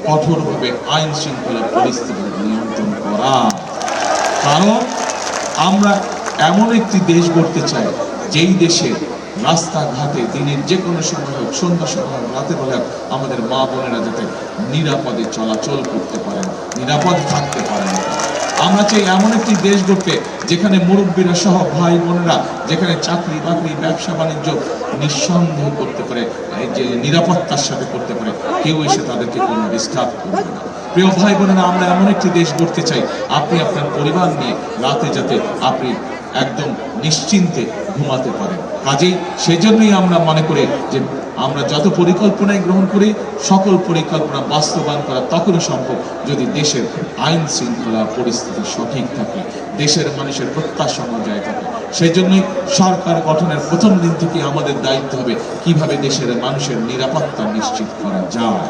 কঠোরভাবে আইন শৃঙ্খলা পরিস্থিতি নিয়ন্ত্রণ করা। কারণ আমরা এমন একটি দেশ গড়তে চাই যেই দেশে রাস্তাঘাটে দিনের যে কোনো সময় হোক, সন্ধ্যা সময় হোক, রাতে বেলা আমাদের মা বোনেরা যাতে নিরাপদে চলাচল করতে পারেন, নিরাপদ থাকতে পারেন। আমরা চাই এমন একটি দেশ গড়তে যেখানে মুরব্বীরা সহ ভাই বোনেরা যেখানে চাকরি বাকরি ব্যবসা বাণিজ্য নিঃসন্দেহ করতে পারে, যে নিরাপত্তার সাথে করতে পারে, কেউ এসে তাদেরকে কোনো ডিস্টার্ব করবে না। প্রিয় ভাই বোনেরা, আমরা এমন একটি দেশ গড়তে চাই আপনি আপনার পরিবার নিয়ে রাতে যাতে আপনি একদম নিশ্চিন্তে ঘুমাতে পারেন। কাজেই সেজন্যই আমরা মনে করি যে আমরা যত পরিকল্পনাই গ্রহণ করি, সকল পরিকল্পনা বাস্তবায়ন করা তখনই সম্ভব যদি দেশের আইন শৃঙ্খলা পরিস্থিতি সঠিক থাকে, দেশের মানুষের প্রত্যাশা অনুযায়ী থাকে। সেই জন্যই সরকার গঠনের প্রথম দিন থেকে আমাদের দায়িত্ব হবে কিভাবে দেশের মানুষের নিরাপত্তা নিশ্চিত করা যায়।